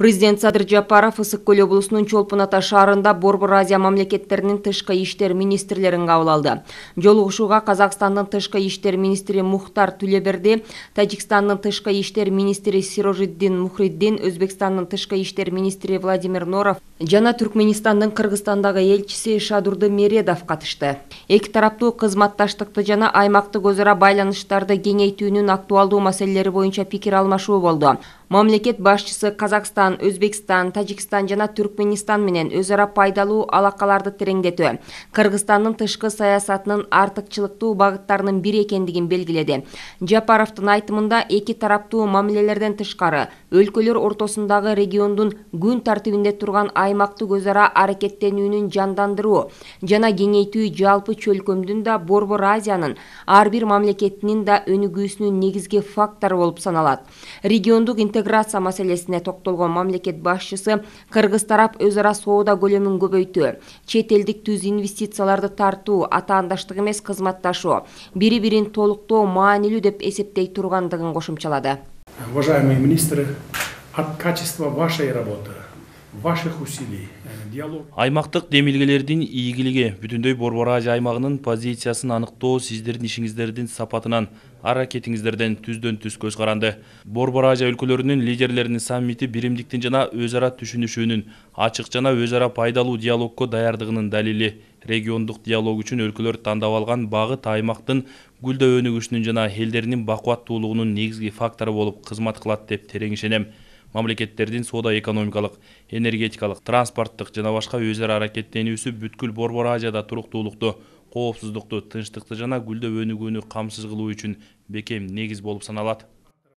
Президент Садыр Жапаров Ысык-Көл облусунун Чолпон Ата шаарында Борбор Азия мамлекеттеринин тышкы иштер министрлерин кабыл алды. Жолугушууга Казакстандын тышкы иштер министри Мухтар Түлеберди, Тажикстандын тышкы иштер министри Сирожиддин Мухриддин, Өзбекстандын тышкы иштер министри Владимир Норов жана Түркменистандын Кыргызстандагы элчиси Шадурды Мередов катышты. Эки тараптуу кызматташтыкты жана аймактык өз ара байланыштарды кеңейтүүнүн актуалдуу маселелери боюнча пикир алмашуу болду. Мамлекет башчысы Казакстан, Өзбекстан, Тажикстан жана Түркменистан менен өз ара пайдалуу алакаларды тереңдетүү, Кыргызстандын тышкы саясатынын артыкчылыктуу багыттарынын бири экендигин белгиледи. Жапаровдун айтымында эки тараптуу мамилелерден тышкары өлкөлөр ортосундагы региондун күн тартибинде турган аймактык өз ара аракеттенүүнүн жандандыруу жана кеңейтүү жалпы чөлкөмдүн да Борбор Азиянын ар бир мамлекетинин да өнүгүүсүнүн негизги фактору болуп саналат. Региондук интеграция маселесине токтолгон мамлекет башчысы Кыргыз тарап өз ара соода көлөмүн көбөйтүү, чет элдик түз инвестицияларды тартуу, атаандаштык эмес кызматташуу, бири-бирин толуктоо маанилүү деп эсептей тургандыгын кошумчалады. Уважаемые министры, от качества вашей работы, ваших усилий, диалог. Аймактык демилгелердин ийгилиги, бүтүндөй Борбор Азия аймагынын позициясын аныктоо сиздердин ишиңиздердин сапатынан, аракетиңиздерден түздөн-түз көз каранды. Борбор Азия өлкөлөрүнүн лидерлеринин саммити биримдиктин жана өз ара түшүнүшүүнүн, ачык жана өз ара пайдалуу диалогко даярдыгынын далили. Региондук диалог үчүн өлкөлөр тандап алган багыт аймактын гүлдөө өнүгүшүнүн жана элдеринин бакубаттуулугунун негизги фактору болуп кызмат кылат деп терең ишенем. Мамлекеттердин соода экономикалык, энергетикалык, транспорттук жана башка өз ара аракеттенүүсү бүткүл Борбор Азияда туруктуулукту, коопсуздукту, тынчтыкты жана гүлдөө өнүгүүнү камсыз кылуу үчүн бекем негиз болуп саналат.